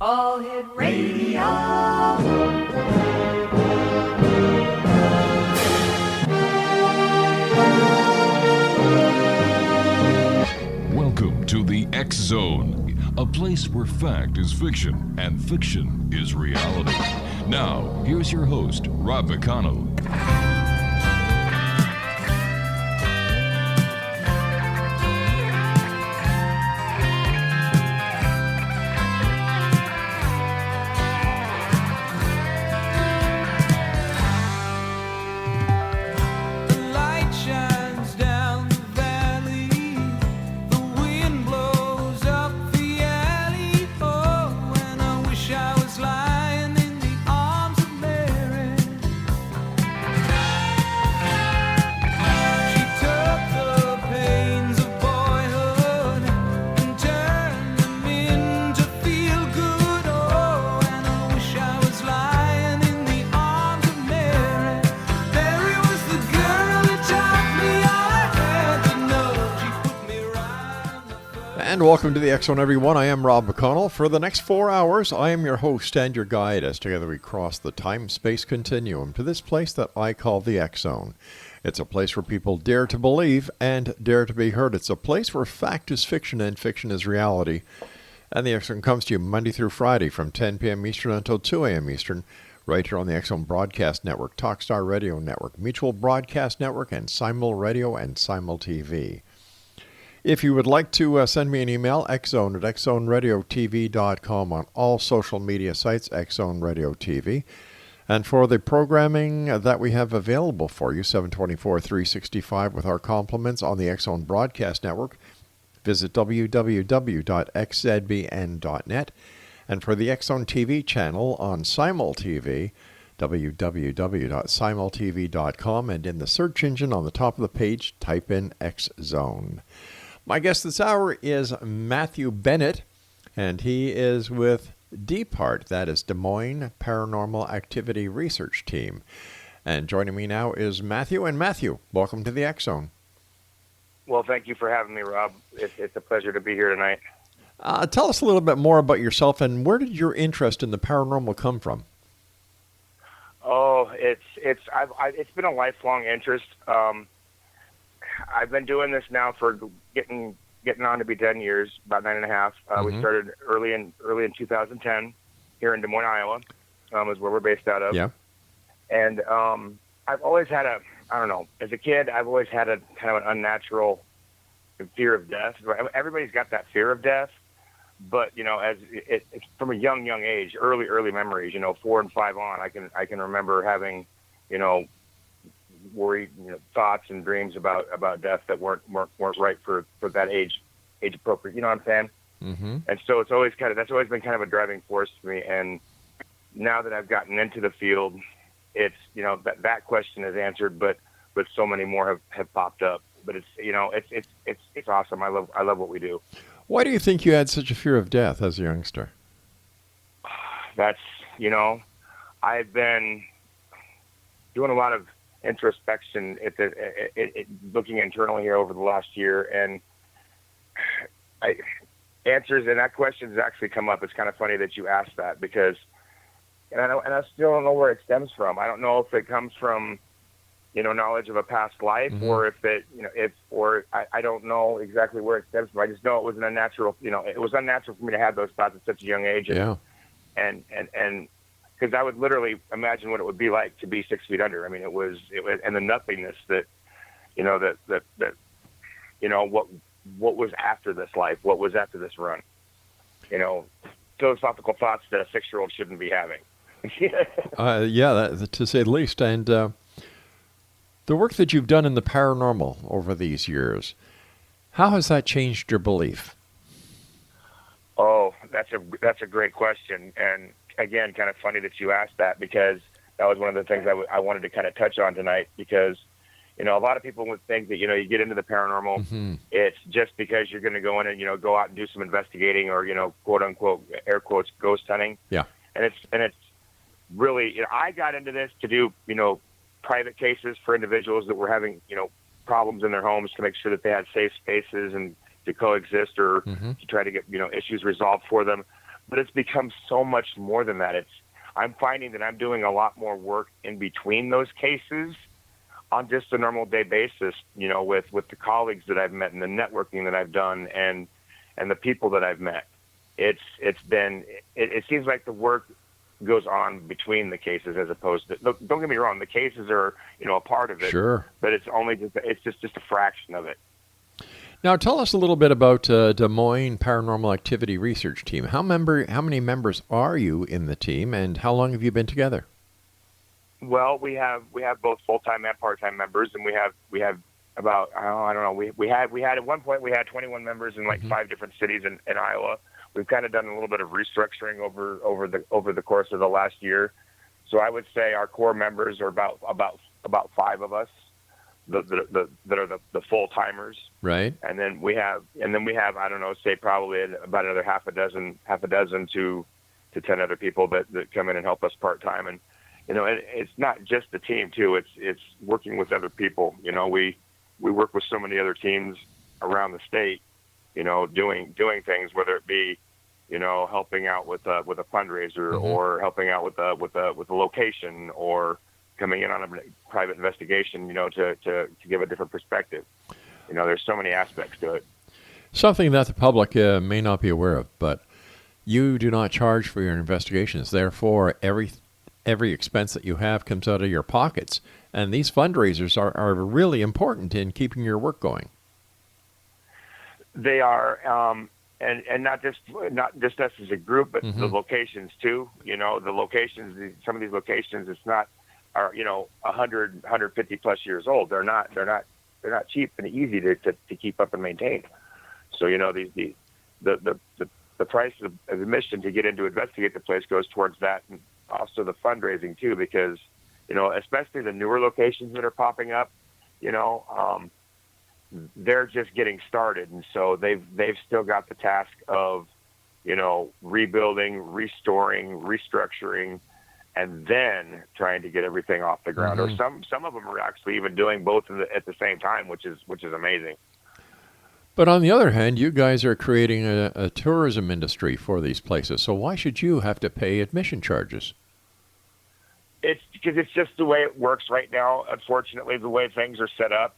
All Hit Radio. Welcome to the X Zone, a place where fact is fiction and fiction is reality. Now, here's your host, Rob McConnell. And welcome to the X Zone, everyone. I am Rob McConnell. For the next 4 hours, I am your host and your guide as together we cross the time-space continuum to this place that I call the X Zone. It's a place where people dare to believe and dare to be heard. It's a place where fact is fiction and fiction is reality. And the X Zone comes to you Monday through Friday from 10 p.m. Eastern until 2 a.m. Eastern, right here on the X Zone Broadcast Network, Talkstar Radio Network, Mutual Broadcast Network, and Simul Radio and Simul TV. If you would like to send me an email, xzone at xzoneradiotv.com on all social media sites, Xzone Radio TV. And for the programming that we have available for you, 724-365 with our compliments on the X Zone Broadcast Network, visit www.xzbn.net. And for the X Zone TV channel on Simul TV, www.simultv.com. And in the search engine on the top of the page, type in X Zone. My guest this hour is Matthew Bennett, and he is with DPART, that is Des Moines Paranormal Activity Research Team. And joining me now is Matthew. And Matthew, welcome to the X Zone. Well, thank you for having me, Rob. It's a pleasure to be here tonight. Tell us a little bit more about yourself, and where did your interest in the paranormal come from? Oh, it's been a lifelong interest. I've been doing this now for getting on to be 10 years, about 9.5. We started early in 2010 here in Des Moines, Iowa, is where we're based out of. Yeah. And I've always had as a kid, I've always had a kind of an unnatural fear of death. Everybody's got that fear of death, but as it's from a young age, early memories, 4 and 5 on, I can remember having, worried thoughts and dreams about death that weren't right for that age appropriate. You know what I'm saying? Mm-hmm. And so that's always been kind of a driving force for me. And now that I've gotten into the field, it's that question is answered, but so many more have popped up. But it's awesome. I love what we do. Why do you think you had such a fear of death as a youngster? That's I've been doing a lot of introspection looking internally here over the last year, and answers and that question has actually come up. It's kind of funny that you asked that because, and I still don't know where it stems from. I don't know if it comes from, knowledge of a past life, or if it, I don't know exactly where it stems from. I just know it was an unnatural, it was unnatural for me to have those thoughts at such a young age. And because I would literally imagine what it would be like to be 6 feet under. I mean, it was, and the nothingness that, what was after this life, what was after this run, philosophical thoughts that a 6-year-old shouldn't be having. To say the least. And the work that you've done in the paranormal over these years, how has that changed your belief? Oh, that's a great question. And again, kind of funny that you asked that because that was one of the things I wanted to kind of touch on tonight because, a lot of people would think that, you get into the paranormal, it's just because you're going to go in and, go out and do some investigating or, quote unquote, air quotes, ghost hunting. Yeah. And it's really, I got into this to do, private cases for individuals that were having, problems in their homes to make sure that they had safe spaces and to coexist or to try to get, issues resolved for them. But it's become so much more than that. I'm finding that I'm doing a lot more work in between those cases on just a normal day basis, with the colleagues that I've met and the networking that I've done and the people that I've met. It seems like the work goes on between the cases as opposed to, don't get me wrong, the cases are, a part of it. Sure. But it's just a fraction of it. Now, tell us a little bit about Des Moines Paranormal Activity Research Team. How many members are you in the team, and how long have you been together? Well, we have both full-time and part-time members, and we have about, I don't know, we had at one point we had 21 members in like 5 different cities in Iowa. We've kind of done a little bit of restructuring over the course of the last year. So I would say our core members are about 5 of us that are the full timers. Right. And then we have I don't know, say probably about another half a dozen to 10 other people that come in and help us part time. And it's not just the team too. It's working with other people. We work with so many other teams around the state. Doing things, whether it be helping out with a fundraiser or helping out with a location or coming in on a private investigation, to give a different perspective. There's so many aspects to it. Something that the public may not be aware of, but you do not charge for your investigations. Therefore, every expense that you have comes out of your pockets. And these fundraisers are really important in keeping your work going. They are, and not just us as a group, but the locations too. The locations, some of these locations, it's not are 100, 150 plus years old. They're not cheap and easy to keep up and maintain. So the price of admission to get in to investigate the place goes towards that, and also the fundraising too, because especially the newer locations that are popping up, they're just getting started, and so they've still got the task of rebuilding, restoring, restructuring, and then trying to get everything off the ground. Or some of them are actually even doing both at the same time, which is amazing. But on the other hand, you guys are creating a tourism industry for these places. So why should you have to pay admission charges? It's because it's just the way it works right now. Unfortunately, the way things are set up,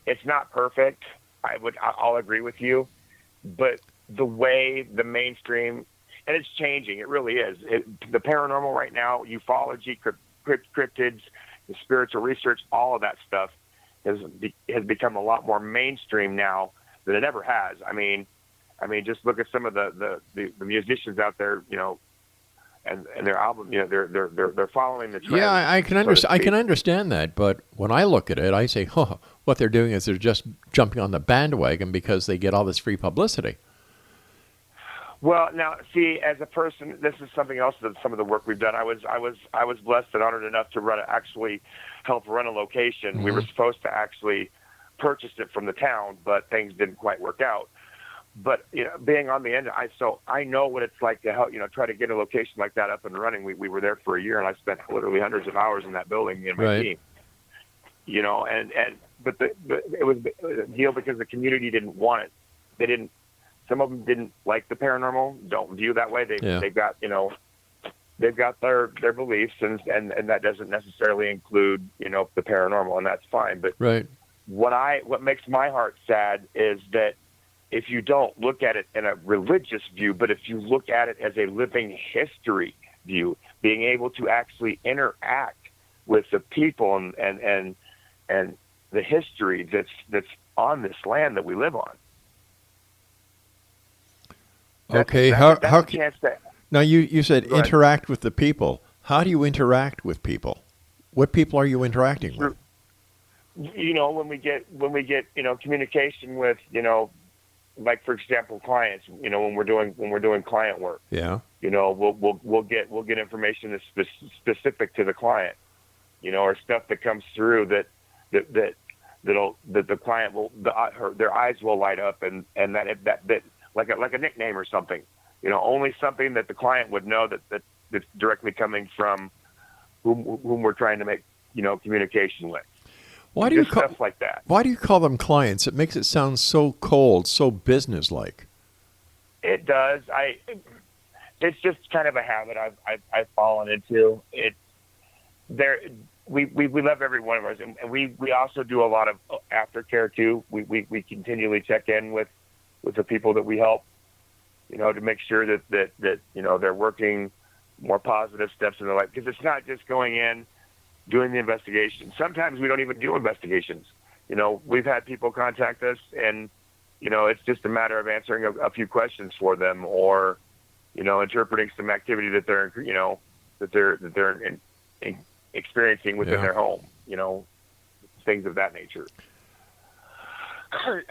it's not perfect. I'll agree with you, but the way the mainstream, and it's changing. It really is. The paranormal right now, ufology, cryptids, the spiritual research, all of that stuff has become a lot more mainstream now than it ever has. I mean, just look at some of the musicians out there, and their album, they're following the trend. Yeah, I can understand that, but when I look at it, I say, what they're doing is they're just jumping on the bandwagon because they get all this free publicity. Well, now, see, as a person, this is something else that some of the work we've done. I was blessed and honored enough to actually help run a location. We were supposed to actually purchase it from the town, but things didn't quite work out. But being on the end, I know what it's like to help, try to get a location like that up and running. We were there for a year, and I spent literally hundreds of hours in that building in my team. But it was a deal because the community didn't want it. They didn't. Some of them didn't like the paranormal. Don't view that way. They've got they've got their beliefs, and that doesn't necessarily include the paranormal, and that's fine. But what makes my heart sad is that if you don't look at it in a religious view, but if you look at it as a living history view, being able to actually interact with the people and the history that's on this land that we live on. Okay, now you said interact with the people. How do you interact with people? What people are you interacting with? When we get communication with like, for example, clients, when we're doing client work, we'll get information that's specific to the client, or stuff that comes through that the client will, their eyes will light up, and that like a nickname or something, only something that the client would know that's directly coming from whom we're trying to make communication with. Why do you stuff like that? Why do you call them clients? It makes it sound so cold, so businesslike. It does. It's just kind of a habit I've fallen into. We love every one of ours, and we also do a lot of aftercare too. We continually check in with the people that we help, to make sure that they're working more positive steps in their life, because it's not just going in, doing the investigation. Sometimes we don't even do investigations. We've had people contact us, and it's just a matter of answering a few questions for them, or interpreting some activity that they're experiencing within their home. Things of that nature.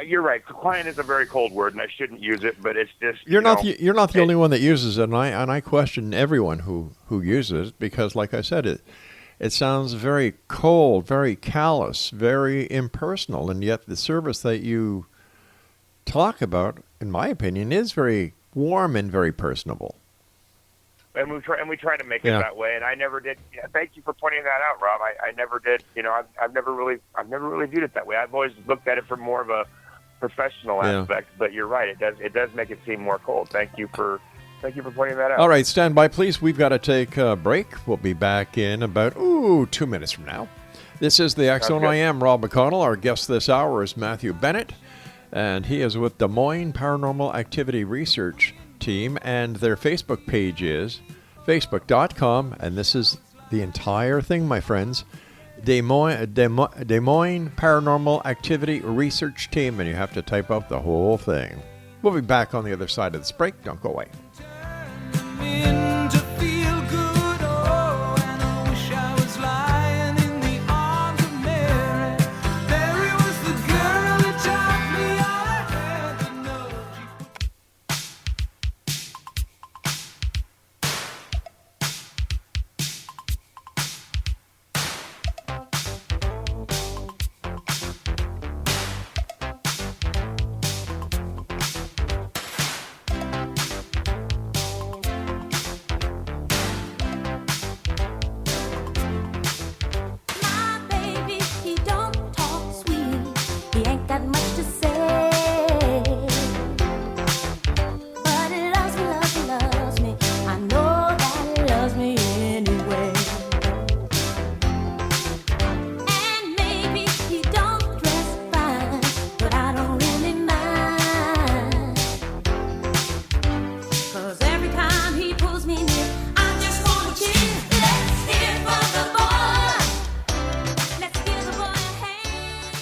You're right. Client is a very cold word, and I shouldn't use it, but it's just you're not the only one that uses it, and I question everyone who uses it, because, like I said, it sounds very cold, very callous, very impersonal, and yet the service that you talk about, in my opinion, is very warm and very personable. And we try to make it that way. And I never did. Thank you for pointing that out, Rob. I never did. I've never really viewed it that way. I've always looked at it from more of a professional aspect. But you're right. It does make it seem more cold. Thank you for pointing that out. All right, stand by, please. We've got to take a break. We'll be back in about 2 minutes from now. This is the X Zone. I am Rob McConnell. Our guest this hour is Matthew Bennett, and he is with Des Moines Paranormal Activity Research Team, and their Facebook page is facebook.com, and this is the entire thing, my friends, Des Moines Paranormal Activity Research Team, and you have to type up the whole thing. We'll be back on the other side of this break. Don't go away.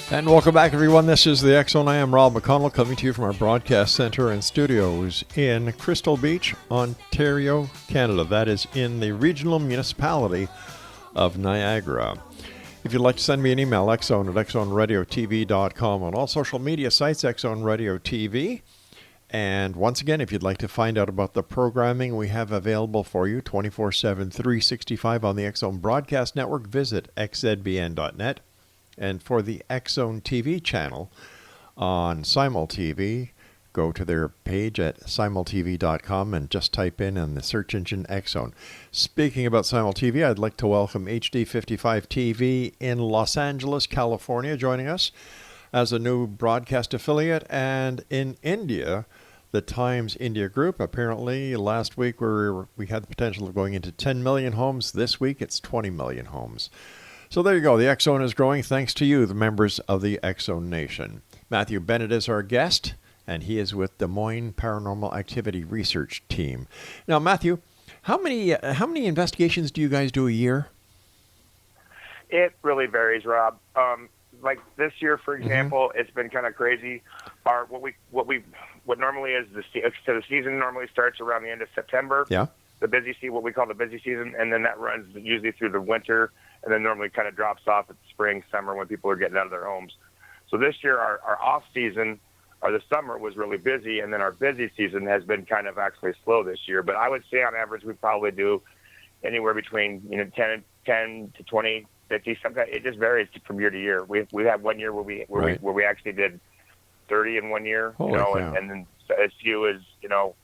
And welcome back, everyone. This is the X Zone. I am Rob McConnell, coming to you from our broadcast center and studios in Crystal Beach, Ontario, Canada. That is in the regional municipality of Niagara. If you'd like to send me an email, xzone at xzoneradiotv.com, on all social media sites, Xzone Radio TV. And once again, if you'd like to find out about the programming we have available for you 24/7, 365 on the X Zone Broadcast Network, visit xzbn.net. And for the X Zone TV channel on SimulTV, go to their page at simultv.com and just type in the search engine X Zone. Speaking about SimulTV, I'd like to welcome HD55 TV in Los Angeles, California, joining us as a new broadcast affiliate. And in India, the Times India Group, apparently last week we had the potential of going into 10 million homes. This week it's 20 million homes. So there you go. The X Zone is growing thanks to you, the members of the X Zone Nation. Matthew Bennett is our guest, and he is with Des Moines Paranormal Activity Research Team. Now, Matthew, how many investigations do you guys do a year? It really varies, Rob. Like this year, for example, it's been kind of crazy. What normally is the season normally starts around the end of September. Yeah. What we call the busy season, and then that runs usually through the winter, and then normally kind of drops off at spring, summer, when people are getting out of their homes. So this year, our off season, or the summer, was really busy, and then our busy season has been kind of actually slow this year. But I would say on average, we probably do anywhere between 10 to 20, 50. Sometimes it just varies from year to year. We had one year where we actually did 30 in 1 year, and then as few as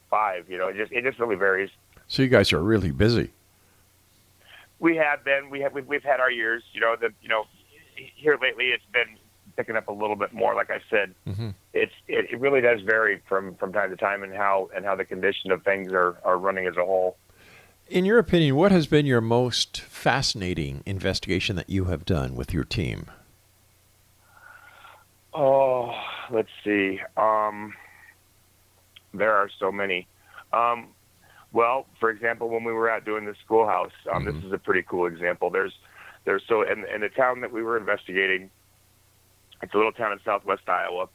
5. It just really varies. So you guys are really busy. We have been. We've had our years. here lately it's been picking up a little bit more. Like I said, it really does vary from time to time, and how the condition of things are running as a whole. In your opinion, what has been your most fascinating investigation that you have done with your team? Oh, let's see. There are so many. Well, for example, when we were out doing the schoolhouse, this is a pretty cool example. There's so in the town that we were investigating, it's a little town in southwest Iowa.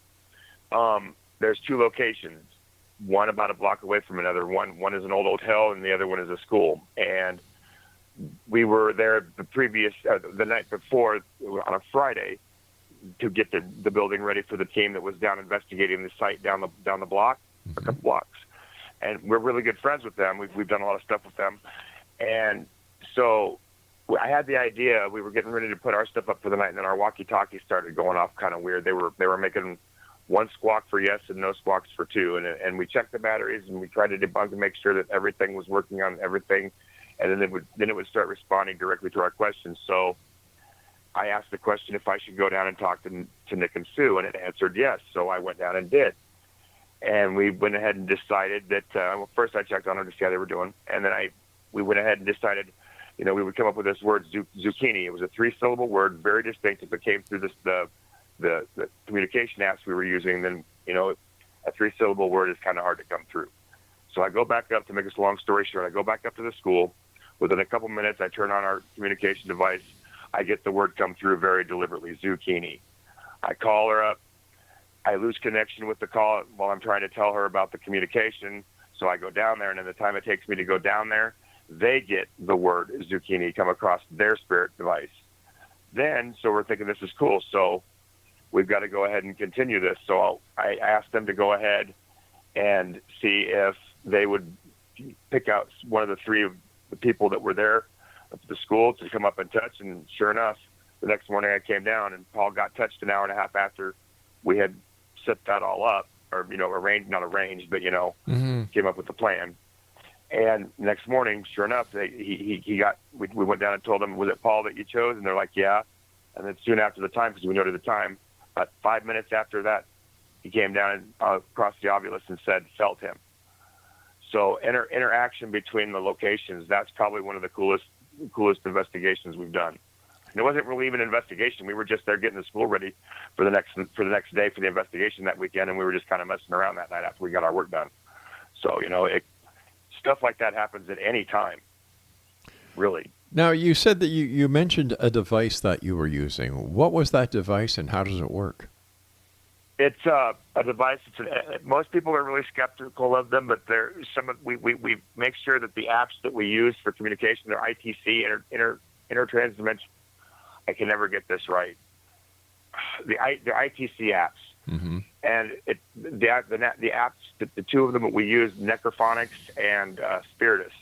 There's two locations, one about a block away from another. One is an old hotel, and the other one is a school. And we were there the night before on a Friday to get the building ready for the team that was down investigating the site down the block, a couple blocks. And we're really good friends with them. We've done a lot of stuff with them. And so I had the idea. We were getting ready to put our stuff up for the night, and then our walkie-talkies started going off kind of weird. They were making one squawk for yes and no squawks for two. And we checked the batteries, and we tried to debug to make sure that everything was working on everything. And then it would start responding directly to our questions. So I asked the question if I should go down and talk to Nick and Sue, and it answered yes. So I went down and did. And we went ahead and decided that, well, first I checked on them to see how they were doing. And then we went ahead and decided, we would come up with this word, zucchini. It was a 3-syllable word, very distinctive. It came through the communication apps we were using. Then, a 3-syllable word is kind of hard to come through. So I go back up, to make this long story short, I go back up to the school. Within a couple minutes, I turn on our communication device. I get the word come through very deliberately, zucchini. I call her up. I lose connection with the call while I'm trying to tell her about the communication. So I go down there, and in the time it takes me to go down there, they get the word zucchini come across their spirit device. So we're thinking this is cool. So we've got to go ahead and continue this. So I asked them to go ahead and see if they would pick out one of the three of the people that were there at the school to come up and touch. And sure enough, the next morning I came down, and Paul got touched an hour and a half after we had set that all up, or, not arranged, but, came up with the plan. And next morning, sure enough, we went down and told them, was it Paul that you chose? And they're like, yeah. And then soon after the time, because we noted the time, about 5 minutes after that, he came down and across the obulus and said, felt him. So interaction between the locations, that's probably one of the coolest investigations we've done. And it wasn't really even an investigation. We were just there getting the school ready for the next day for the investigation that weekend, and we were just kind of messing around that night after we got our work done. So, stuff like that happens at any time, really. Now, you said that you mentioned a device that you were using. What was that device, and how does it work? It's a device. Most people are really skeptical of them, but we make sure that the apps that we use for communication are ITC, intertransdimensional. I can never get this right. The ITC apps, and the apps, the two of them that we use, Necrophonics and Spiritus,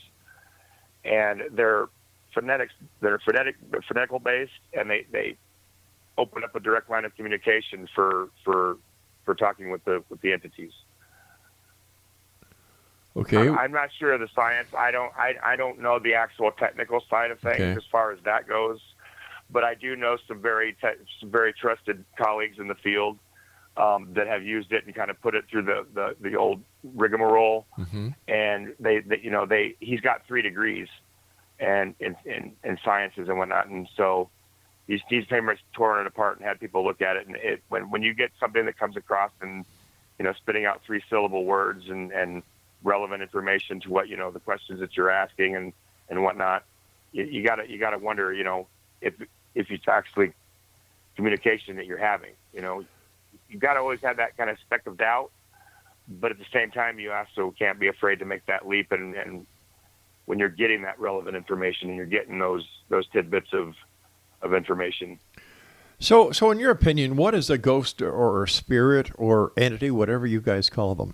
and they're phonetics. They're phonetical based, and they open up a direct line of communication for talking with the entities. Okay. I'm not sure of the science. I don't know the actual technical side of things as far as that goes. But I do know some very trusted colleagues in the field that have used it and kind of put it through the old rigmarole. And he's got 3 degrees and in sciences and whatnot, and so he's pretty much torn it apart and had people look at it. And when you get something that comes across and spitting out 3-syllable words and relevant information to what the questions that you're asking and whatnot, you gotta wonder if it's actually communication that you're having. You've got to always have that kind of speck of doubt, but at the same time, you also can't be afraid to make that leap. And when you're getting that relevant information and you're getting those tidbits of information. So in your opinion, what is a ghost or spirit or entity, whatever you guys call them?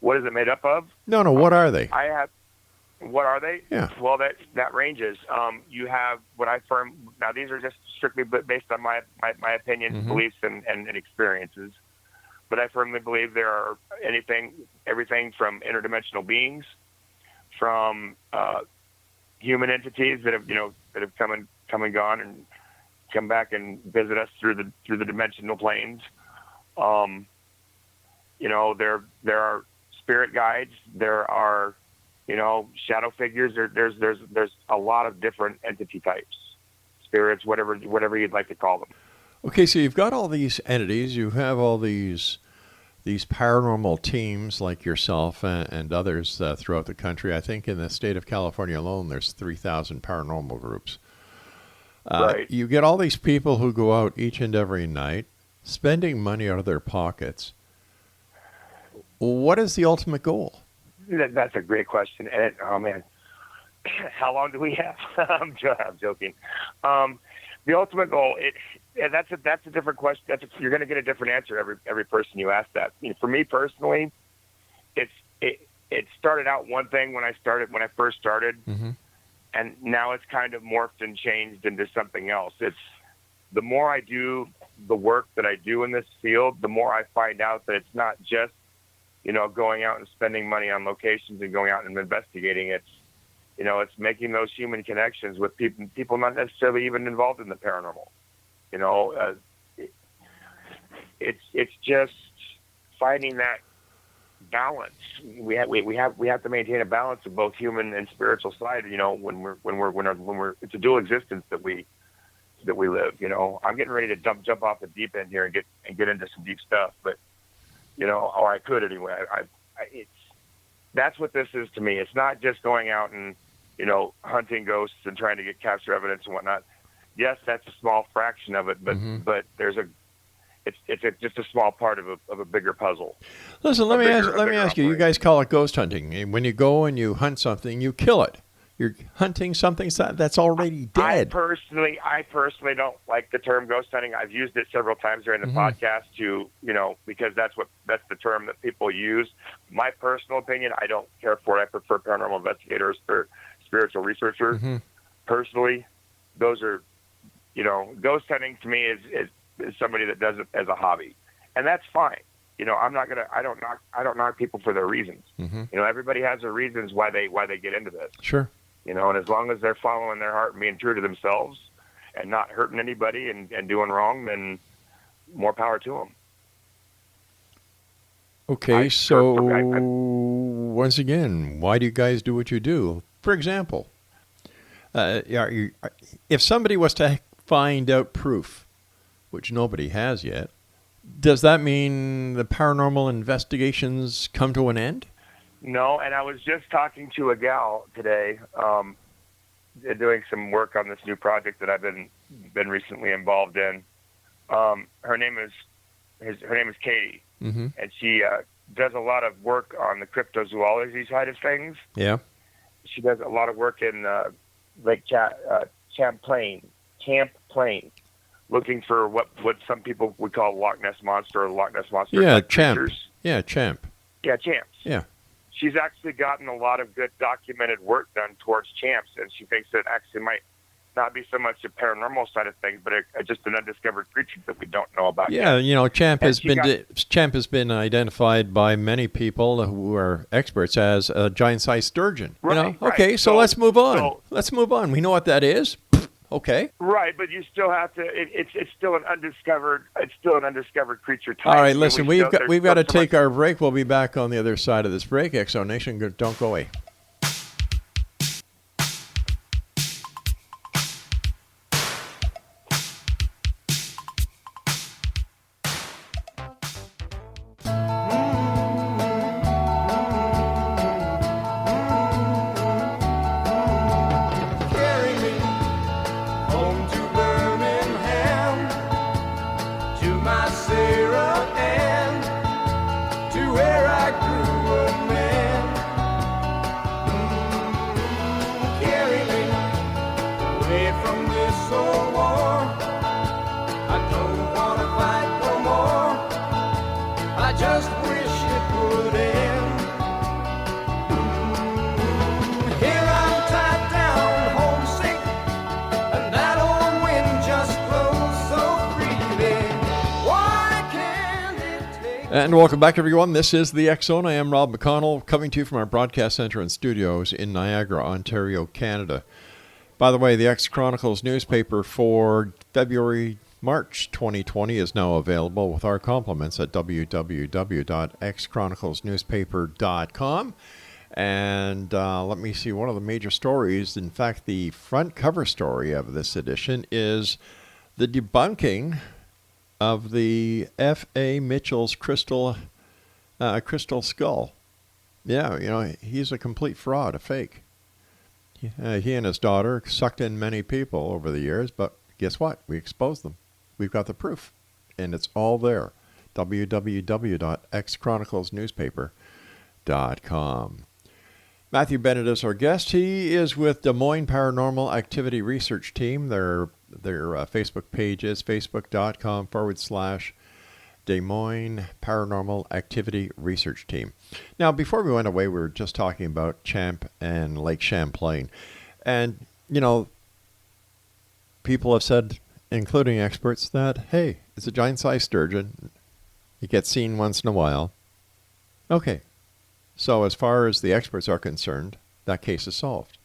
What is it made up of? No, what are they? What are they? Yeah. Well, that ranges. You have what I firm. Now, these are just strictly based on my opinions, beliefs, and experiences. But I firmly believe there are everything from interdimensional beings, from human entities that have come and come and gone and come back and visit us through the dimensional planes. You know, there are spirit guides, there are, you know, shadow figures. There's a lot of different entity types, spirits, whatever you'd like to call them. Okay, so you've got all these entities, you have all these paranormal teams like yourself and others throughout the country. I think in the state of California alone, there's 3,000 paranormal groups. Right. You get all these people who go out each and every night, spending money out of their pockets. What is the ultimate goal? That's a great question. And oh man, how long do we have? I'm joking. The ultimate goal, that's a different question. You're going to get a different answer every person you ask that. You know, for me personally, it started out one thing when I first started, Mm-hmm. and now it's kind of morphed and changed into something else. It's the more I do the work that I do in this field, the more I find out that it's not just, you know, going out and spending money on locations and going out and investigating. It's, you know, it's making those human connections with people not necessarily even involved in the paranormal. You know, it's just finding that balance. We have to maintain a balance of both human and spiritual side. You know, when we're it's a dual existence that we live. You know, I'm getting ready to jump off the deep end here and get into some deep stuff, but you know, or I could anyway. That's what this is to me. It's not just going out and, you know, hunting ghosts and trying to capture evidence and whatnot. Yes, that's a small fraction of it, but Mm-hmm. but it's just a small part of a bigger puzzle. Listen, let me ask you. You guys call it ghost hunting. And when you go and you hunt something, you kill it. You're hunting something that's already dead. I personally don't like the term ghost hunting. I've used it several times during the Mm-hmm. podcast to, you know, because that's the term that people use. My personal opinion, I don't care for it. I prefer paranormal investigators or spiritual researchers. Mm-hmm. Personally, those are, you know, ghost hunting to me is somebody that does it as a hobby, and that's fine. You know, I don't knock people for their reasons. Mm-hmm. You know, everybody has their reasons why they get into this. Sure. You know, and as long as they're following their heart and being true to themselves and not hurting anybody and doing wrong, then more power to them. Okay, once again, why do you guys do what you do? For example, if somebody was to find out proof, which nobody has yet, does that mean the paranormal investigations come to an end? No, and I was just talking to a gal today, doing some work on this new project that I've been recently involved in. Her name is Katie, Mm-hmm. and she does a lot of work on the cryptozoology side of things. Yeah. She does a lot of work in Lake Champlain, looking for what some people would call Loch Ness Monster or Loch Ness Monster. Yeah, type champ. creatures. Yeah, champ. Yeah, champs. Yeah. She's actually gotten a lot of good documented work done towards champs, and she thinks it actually might not be so much a paranormal side of things, but just an undiscovered creature that we don't know about Yeah, yet. you know, champ And has been identified by many people who are experts as a giant-sized sturgeon. Right, you know? right. Okay, so let's move on. We know what that is. Okay. Right, but you still have to. It's still an undiscovered. It's still an undiscovered creature type. All right, I mean, listen, we've got to so take much- our break. We'll be back on the other side of this break. Exo Nation, don't go away. Carry me home to Birmingham, to my Sarah Ann, to where I grew a man. Carry me away from this old war. I don't want to fight no more. I just wish it would end. Here I'm tied down, homesick, and that old wind just blows so freely. Why can't it take? And welcome back, everyone. This is the X Zone. I am Rob McConnell, coming to you from our broadcast center and studios in Niagara, Ontario, Canada. By the way, the X Chronicles newspaper for March 2020 is now available with our compliments at www.xchroniclesnewspaper.com. And let me see, one of the major stories, in fact, the front cover story of this edition is the debunking of the F.A. Mitchell's crystal skull. Yeah, he's a complete fraud, a fake. He and his daughter sucked in many people over the years, but guess what? We exposed them. We've got the proof, and it's all there. www.xchroniclesnewspaper.com. Matthew Bennett is our guest. He is with Des Moines Paranormal Activity Research Team. Their Facebook page is facebook.com/Des Moines Paranormal Activity Research Team. Now, before we went away, we were just talking about Champ and Lake Champlain. And, people have said, including experts, that, hey, it's a giant-sized sturgeon. It gets seen once in a while. Okay. So as far as the experts are concerned, that case is solved.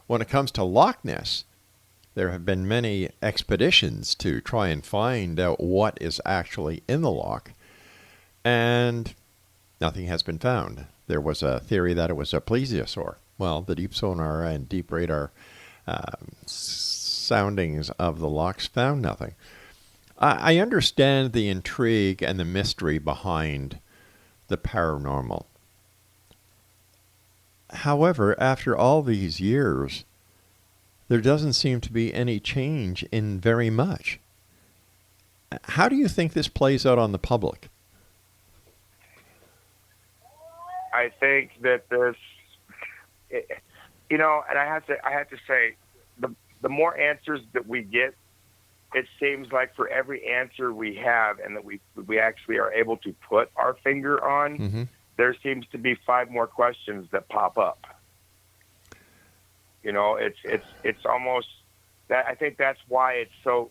When it comes to Loch Ness, there have been many expeditions to try and find out what is actually in the loch, and nothing has been found. There was a theory that it was a plesiosaur. Well, the deep sonar and deep radar soundings of the lochs found nothing. I understand the intrigue and the mystery behind the paranormal. However, after all these years, there doesn't seem to be any change in very much. How do you think this plays out on the public? I think that there's, and I have to say, the more answers that we get, it seems like for every answer we have and that we actually are able to put our finger on, there seems to be 5 more questions that pop up. It's almost that. I think that's why it's so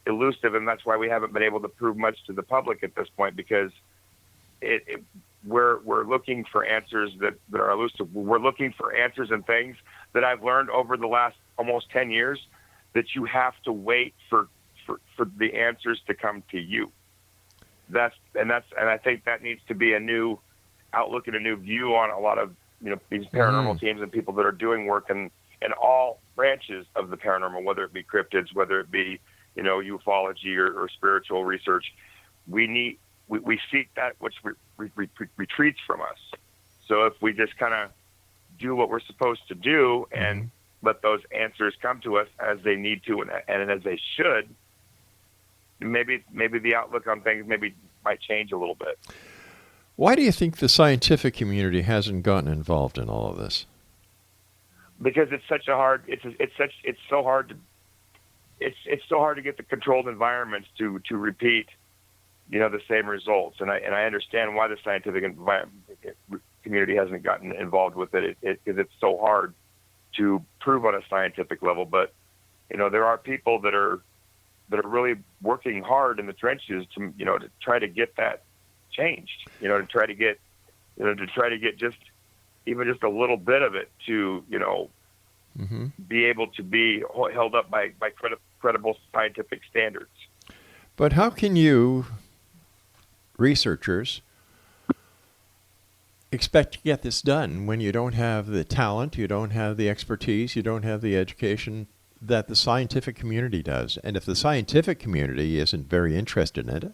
elusive, and that's why we haven't been able to prove much to the public at this point, because we're looking for answers that are elusive. We're looking for answers and things that I've learned over the last almost 10 years that you have to wait for the answers to come to you. And I think that needs to be a new outlook and a new view on a lot of these paranormal teams and people that are doing work in all branches of the paranormal, whether it be cryptids, whether it be ufology or spiritual research. We seek that which retreats from us. So if we just kind of do what we're supposed to do and let those answers come to us as they need to and as they should, maybe the outlook on things might change a little bit. Why do you think the scientific community hasn't gotten involved in all of this? Because it's so hard to get the controlled environments to repeat, the same results. And I understand why the scientific community hasn't gotten involved with it. Because it's so hard to prove on a scientific level. But there are people that are really working hard in the trenches to try to get that changed. To try to get just a little bit of it to be able to be held up by credible scientific standards. But how can you, researchers, expect to get this done when you don't have the talent, you don't have the expertise, you don't have the education that the scientific community does? And if the scientific community isn't very interested in it,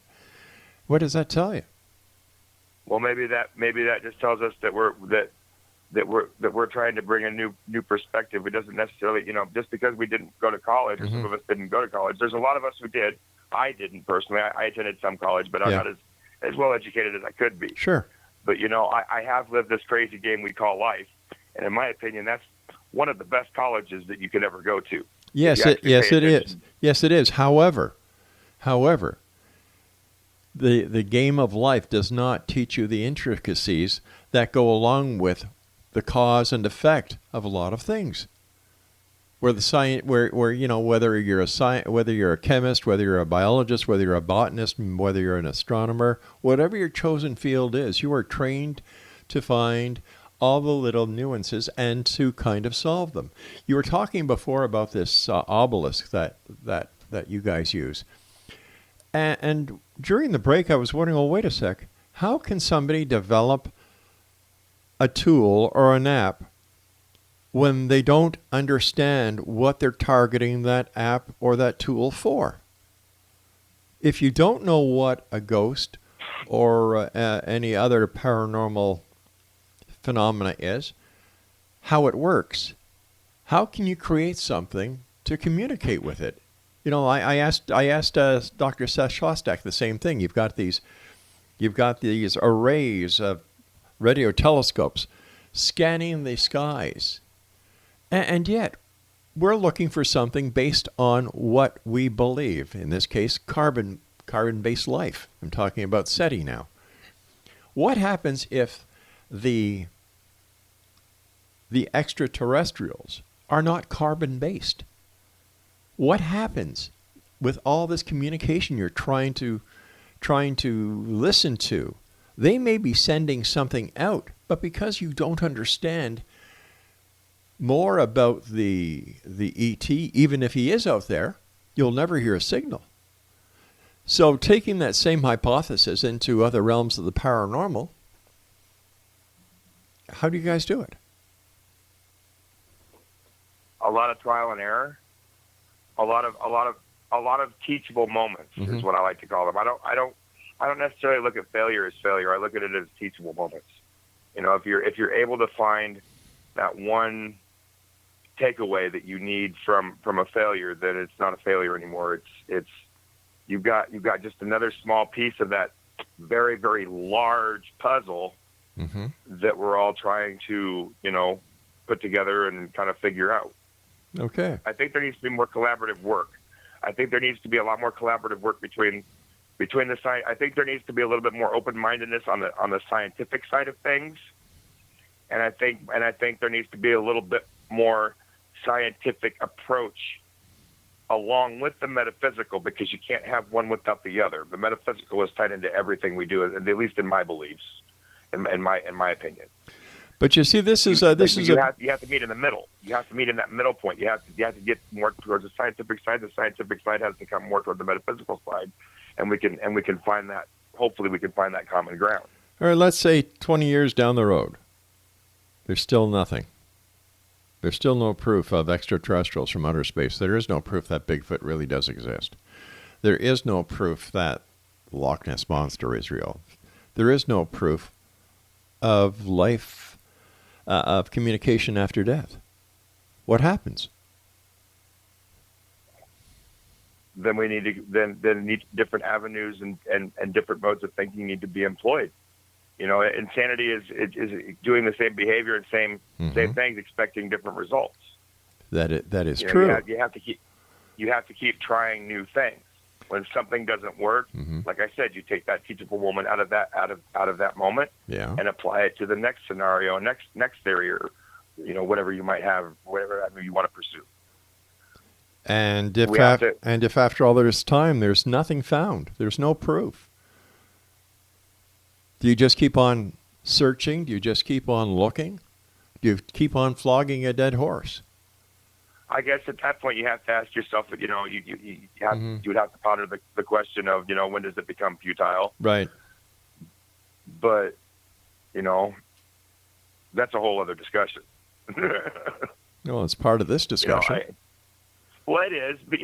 what does that tell you? Well, maybe that just tells us that we're trying to bring a new perspective. It doesn't necessarily, just because we didn't go to college, or some of us didn't go to college. There's a lot of us who did. I didn't personally. I attended some college, but I'm not as well educated as I could be. Sure. But I have lived this crazy game we call life, and in my opinion, that's one of the best colleges that you could ever go to. Yes, it is. Yes, it is. However, the game of life does not teach you the intricacies that go along with the cause and effect of a lot of things. Where the science, whether you're a chemist, whether you're a biologist, whether you're a botanist, whether you're an astronomer, whatever your chosen field is, you are trained to find all the little nuances and to kind of solve them. You were talking before about this obelisk that you guys use. And during the break, I was wondering, well, wait a sec. How can somebody develop a tool or an app when they don't understand what they're targeting that app or that tool for? If you don't know what a ghost or any other paranormal phenomena is, how it works, how can you create something to communicate with it? You know, I asked Dr. Seth Shostak the same thing. You've got these arrays of radio telescopes scanning the skies, and yet we're looking for something based on what we believe. In this case, carbon-based life. I'm talking about SETI now. What happens if the extraterrestrials are not carbon-based? What happens with all this communication you're trying to listen to? They may be sending something out, but because you don't understand more about the ET, even if he is out there, you'll never hear a signal. So taking that same hypothesis into other realms of the paranormal, how do you guys do it? A lot of trial and error. A lot of teachable moments is what I like to call them. I don't necessarily look at failure as failure. I look at it as teachable moments. You know, if you're able to find that one takeaway that you need from a failure, then it's not a failure anymore. It's you've got just another small piece of that very, very large puzzle that we're all trying to, put together and kind of figure out. Okay. I think there needs to be more collaborative work. I think there needs to be a lot more collaborative work between the science. I think there needs to be a little bit more open-mindedness on the scientific side of things, and I think there needs to be a little bit more scientific approach along with the metaphysical, because you can't have one without the other. The metaphysical is tied into everything we do, at least in my beliefs, in my opinion. But you see, you have to meet in the middle. You have to meet in that middle point. You have to get more towards the scientific side. The scientific side has to come more toward the metaphysical side, and we can find that. Hopefully, we can find that common ground. Or let's say 20 years down the road, there's still nothing. There's still no proof of extraterrestrials from outer space. There is no proof that Bigfoot really does exist. There is no proof that the Loch Ness Monster is real. There is no proof of life. Of communication after death. What happens? Then we need to different avenues and different modes of thinking need to be employed. Insanity is doing the same behavior and same things, expecting different results. That is true. You have to keep trying new things. When something doesn't work, like I said, you take that teachable moment out of that moment, and apply it to the next scenario, next theory, or whatever you might have, whatever avenue you want to pursue. And if after all this time there's nothing found, there's no proof, do you just keep on searching? Do you just keep on looking? Do you keep on flogging a dead horse? I guess at that point you have to ask yourself that you would have to ponder the question of when does it become futile? Right. But that's a whole other discussion. No, it's part of this discussion. It is, but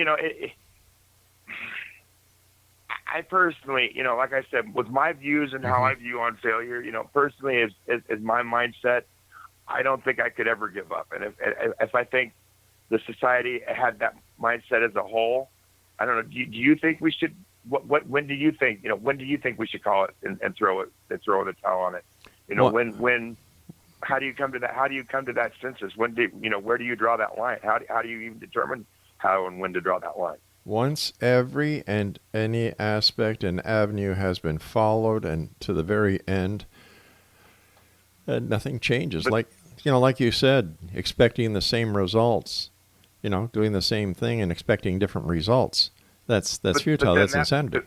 I personally, like I said, with my views and how I view on failure, personally, is my mindset. I don't think I could ever give up, and if I think the society had that mindset as a whole, I don't know. Do you think we should? When do you think? When do you think we show it and throw the towel on it? When? How do you come to that? How do you come to that census? Where do you draw that line? How do you even determine how and when to draw that line? Once every and any aspect and avenue has been followed, and to the very end, nothing changes. Like you said, expecting the same results. Doing the same thing and expecting different results. That's futile. That's insanity.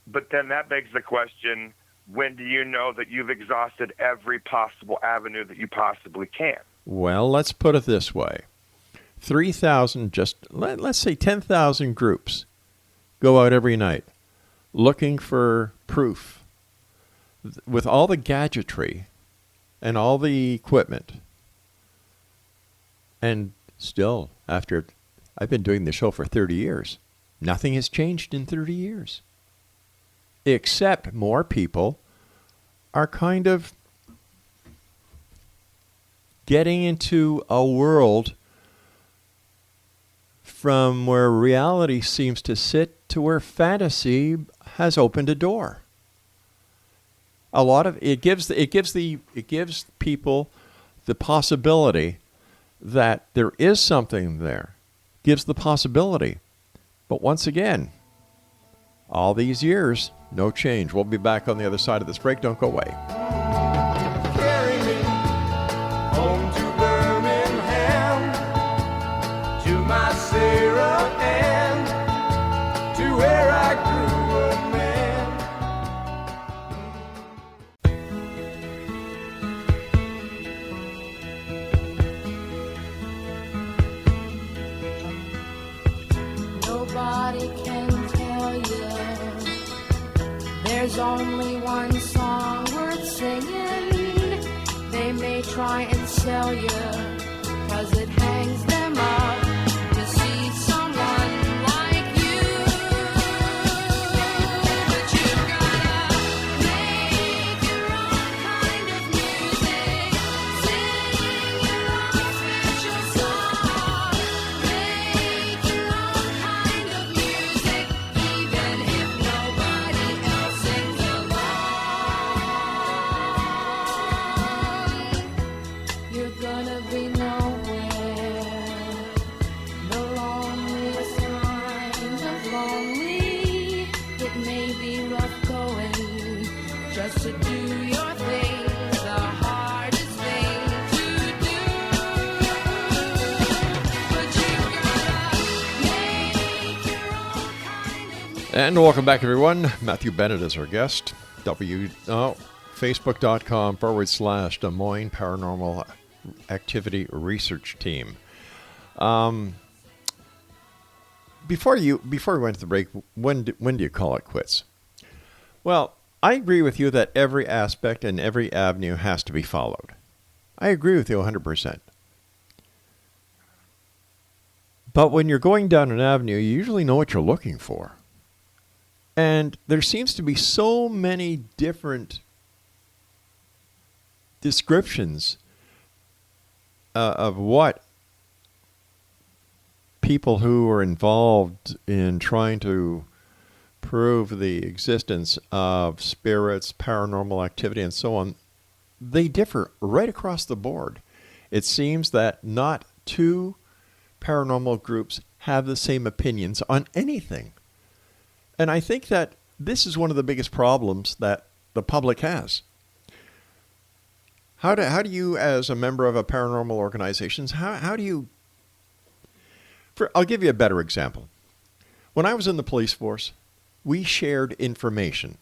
But then that begs the question, when do you know that you've exhausted every possible avenue that you possibly can? Well, let's put it this way. 3,000, let's say 10,000 groups go out every night looking for proof with all the gadgetry and all the equipment. And still, after I've been doing the show for 30 years, nothing has changed in 30 years. Except more people are kind of getting into a world from where reality seems to sit to where fantasy has opened a door. A lot of it gives people the possibility that there is something there. Gives the possibility. But once again, all these years, no change. We'll be back on the other side of this break. Don't go away. Carry me home to Birmingham, to my Sarah Ann, to where I grew a man. Nobody can tell you there's only one song worth singing. They may try and sell you, 'cause it hangs them up to see someone like you. But you've gotta make your own kind of music, sing your own special song, make your own kind of music, even if nobody else sings along. You're gonna be nowhere, the loneliest kind of lonely. It may be rough going just to do your thing, the hardest thing to do. But you've gotta make your own kind of music. And welcome back, everyone. Matthew Bennett is our guest. Facebook.com/Des Moines Paranormal Activity Research Team. Before we went to the break, when do you call it quits? Well, I agree with you that every aspect and every avenue has to be followed. I agree with you 100%. But when you're going down an avenue, you usually know what you're looking for. And there seems to be so many different descriptions of what people who are involved in trying to prove the existence of spirits, paranormal activity, and so on, they differ right across the board. It seems that not two paranormal groups have the same opinions on anything. And I think that this is one of the biggest problems that the public has. How do you, as a member of a paranormal organization, how do you... I'll give you a better example. When I was in the police force, we shared information.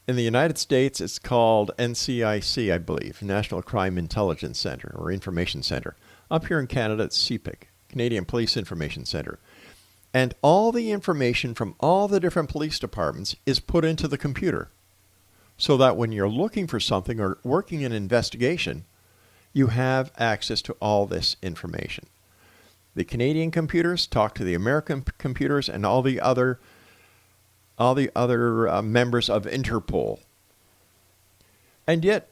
In the United States, it's called NCIC, I believe, National Crime Intelligence Center, or Information Center. Up here in Canada, it's CPIC, Canadian Police Information Center. And all the information from all the different police departments is put into the computer, so that when you're looking for something or working an investigation, you have access to all this information. The Canadian computers talk to the American computers and all the other members of Interpol. And yet,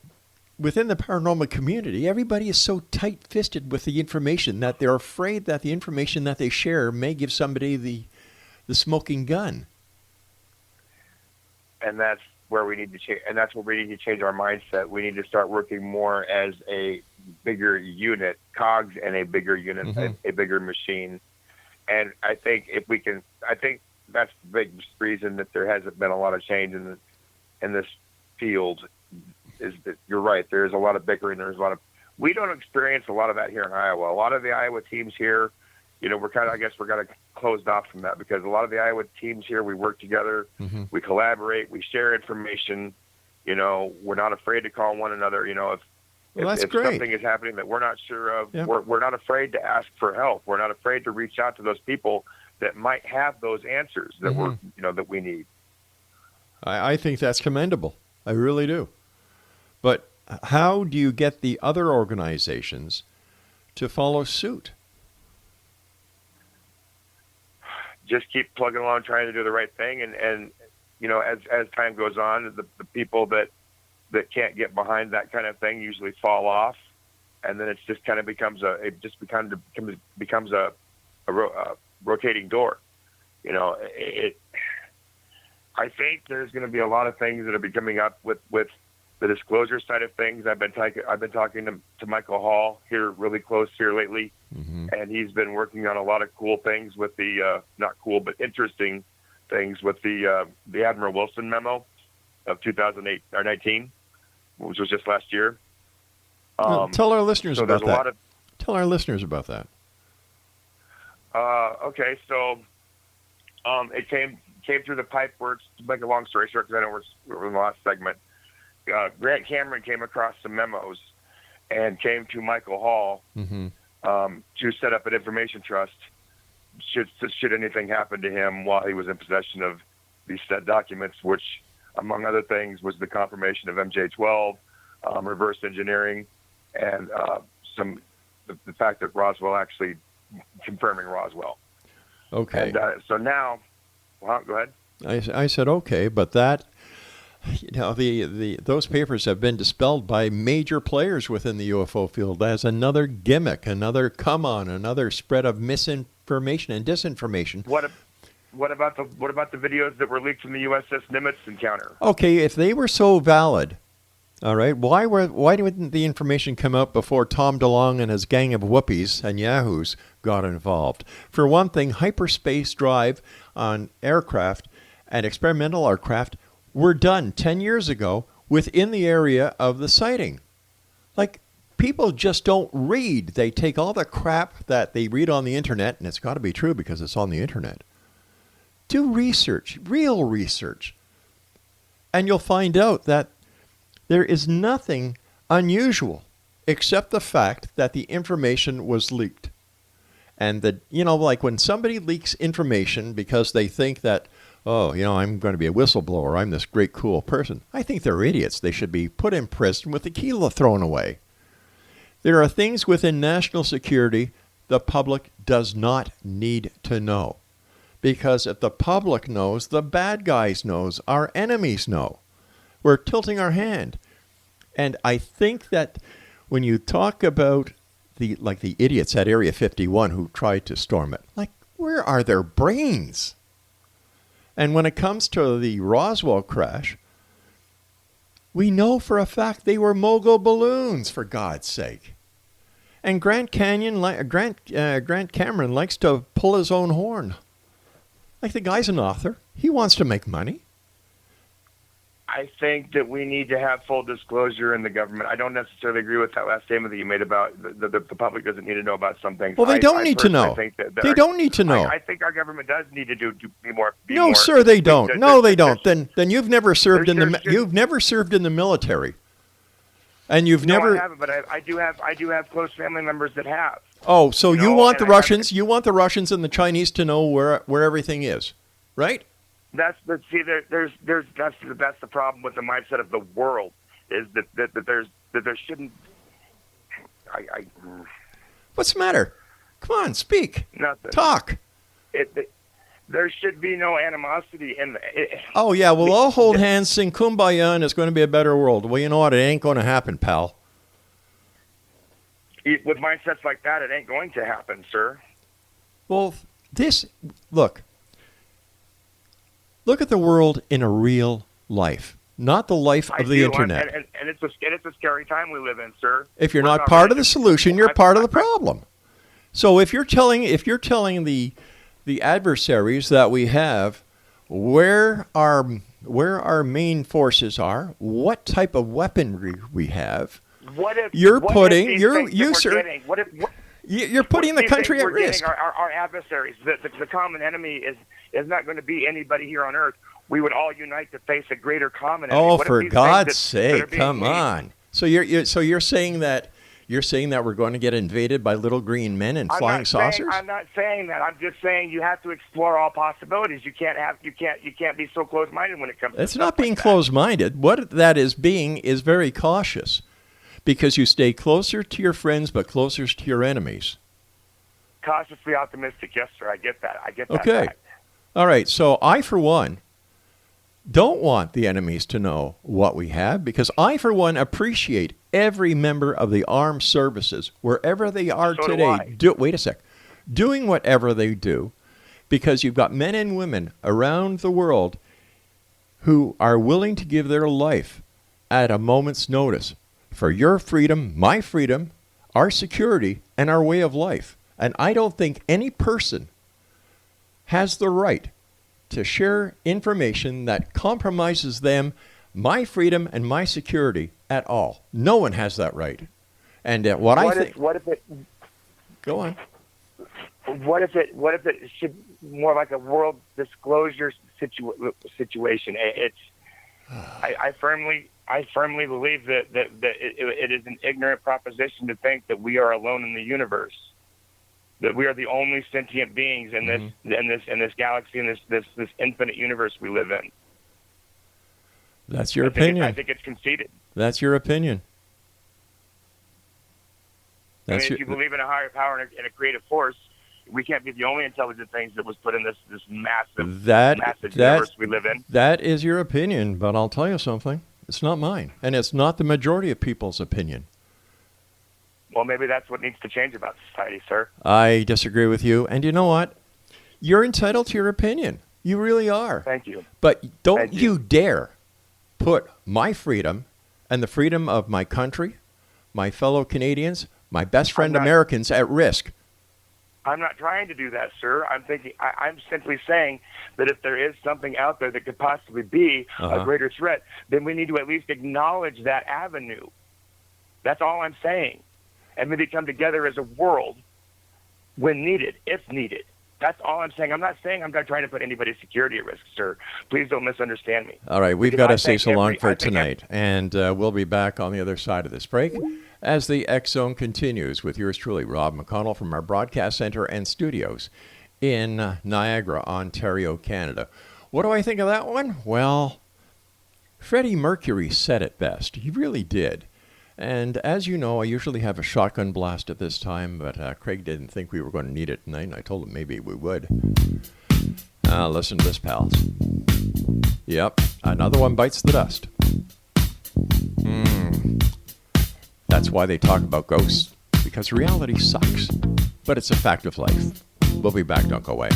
within the paranormal community, everybody is so tight-fisted with the information that they're afraid that the information that they share may give somebody the smoking gun. And that's where we need to change. And that's where we need to change our mindset. We need to start working more as a bigger unit, cogs, and a bigger unit, a bigger machine. And I think that's the big reason that there hasn't been a lot of change in this field. Is that you're right? There's a lot of bickering. We don't experience a lot of that here in Iowa. A lot of the Iowa teams here, we're kind of closed off from that, because a lot of the Iowa teams here, we work together, we collaborate, we share information, We're not afraid to call one another. Well, that's if great. something is happening that we're not sure of, Yeah. we're not afraid to ask for help. We're not afraid to reach out to those people that might have those answers that that we need. I think that's commendable. I really do. But how do you get the other organizations to follow suit? Just keep plugging along, trying to do the right thing, and as time goes on, the people that can't get behind that kind of thing usually fall off, and then it's just kind of becomes a rotating door. I think there's going to be a lot of things that are coming up with the disclosure side of things. I've been talking to Michael Hall here really close here lately, and he's been working on a lot of cool things with the not cool but interesting things with the Admiral Wilson memo of 2008 or 19, which was just last year. Tell our listeners so about there's a lot that. of Tell our listeners about that. okay, so it came through the pipe works. To make a long story short, because I know we're in the last segment. Grant Cameron came across some memos and came to Michael Hall to set up an information trust should anything happen to him while he was in possession of these said documents, which, among other things, was the confirmation of MJ-12, reverse engineering, and the fact that Roswell actually confirming Roswell. Okay. And so now, well, go ahead. I said okay, but that, those papers have been dispelled by major players within the UFO field as another gimmick, another come on, another spread of misinformation and disinformation. What about the videos that were leaked from the USS Nimitz encounter? Okay, if they were so valid, all right, why didn't the information come out before Tom DeLonge and his gang of whoopies and yahoos got involved? For one thing, hyperspace drive on aircraft and experimental aircraft were done 10 years ago within the area of the sighting. Like, people just don't read. They take all the crap that they read on the internet, and it's got to be true because it's on the internet. Do research, real research, and you'll find out that there is nothing unusual except the fact that the information was leaked. And that, like when somebody leaks information because they think that, I'm going to be a whistleblower, I'm this great cool person. I think they're idiots. They should be put in prison with the key thrown away. There are things within national security the public does not need to know. Because if the public knows, the bad guys knows, our enemies know. We're tilting our hand. And I think that when you talk about the idiots at Area 51 who tried to storm it, where are their brains? And when it comes to the Roswell crash, we know for a fact they were mogul balloons, for God's sake. And Grant Cameron likes to pull his own horn. Like, the guy's an author. He wants to make money. I think that we need to have full disclosure in the government. I don't necessarily agree with that last statement that you made about the public doesn't need to know about some things. Well, they don't need to know. They don't need to know. I think our government does need to be more. No, sir, they don't. No, they don't. Then you've never served you've never served in the military, and you've never. I haven't, but I do have close family members that have. Oh, so you want the Russians? You want the Russians and the Chinese to know where everything is, right? That's the problem with the mindset of the world is that there shouldn't. What's the matter? Come on, speak. Nothing. Talk. There should be no animosity in the. Oh yeah, we'll all hold hands, sing "Kumbaya," and it's going to be a better world. Well, you know what? It ain't going to happen, pal. With mindsets like that, it ain't going to happen, sir. Well, Look at the world in a real life, not the life of the internet. And it's a scary time we live in, sir. If you're not part of the solution, you're part of the problem. So if you're telling the adversaries that we have where our main forces are, what type of weaponry we have, you're putting the country at risk. Our adversaries, the common enemy is not going to be anybody here on Earth. we would all unite to face a greater common enemy. Oh, What if for these God's things that are sake, being come made- on. So you're saying that we're going to get invaded by little green men in flying saucers? I'm not saying that. I'm just saying you have to explore all possibilities. You can't be so close-minded when it comes to It's stuff not being like that. closed-minded. What that is being is very cautious, because you stay closer to your friends but closer to your enemies. Cautiously optimistic, yes, sir. I get that. Okay. fact. All right. So I, for one, don't want the enemies to know what we have, because I, for one, appreciate every member of the armed services, wherever they are So do today. I. Wait a sec. Doing whatever they do, because you've got men and women around the world who are willing to give their life at a moment's notice for your freedom, my freedom, our security, and our way of life. And I don't think any person has the right to share information that compromises them, my freedom, and my security at all. No one has that right. And what I think... What if it Go on. What if it should more like a world disclosure situation? I firmly believe that it is an ignorant proposition to think that we are alone in the universe, that we are the only sentient beings in this galaxy, in this infinite universe we live in. That's your opinion. I think it's conceited. That's your opinion. If you believe in a higher power and a creative force, we can't be the only intelligent things that was put in this massive universe we live in. That is your opinion, but I'll tell you something. It's not mine, and it's not the majority of people's opinion. Well, maybe that's what needs to change about society, sir. I disagree with you, and you know what? You're entitled to your opinion. You really are. Thank you. But don't Thank you you. dare put my freedom and the freedom of my country, my fellow Canadians, my best friend Americans at risk. I'm not trying to do that, sir. I'm simply saying that if there is something out there that could possibly be a greater threat, then we need to at least acknowledge that avenue. That's all I'm saying. And maybe come together as a world when needed, if needed. That's all I'm saying. I'm not saying I'm not trying to put anybody's security at risk, sir. Please don't misunderstand me. All right, we've Because got I to say think so long every- for I think tonight, and we'll be back on the other side of this break as the X Zone continues with yours truly, Rob McConnell, from our broadcast center and studios in Niagara, Ontario, Canada. What do I think of that one? Well, Freddie Mercury said it best. He really did. And as you know, I usually have a shotgun blast at this time, but Craig didn't think we were going to need it tonight, and I told him maybe we would. Listen to this, pals. Yep, another one bites the dust. That's why they talk about ghosts, because reality sucks. But it's a fact of life. We'll be back, don't go away.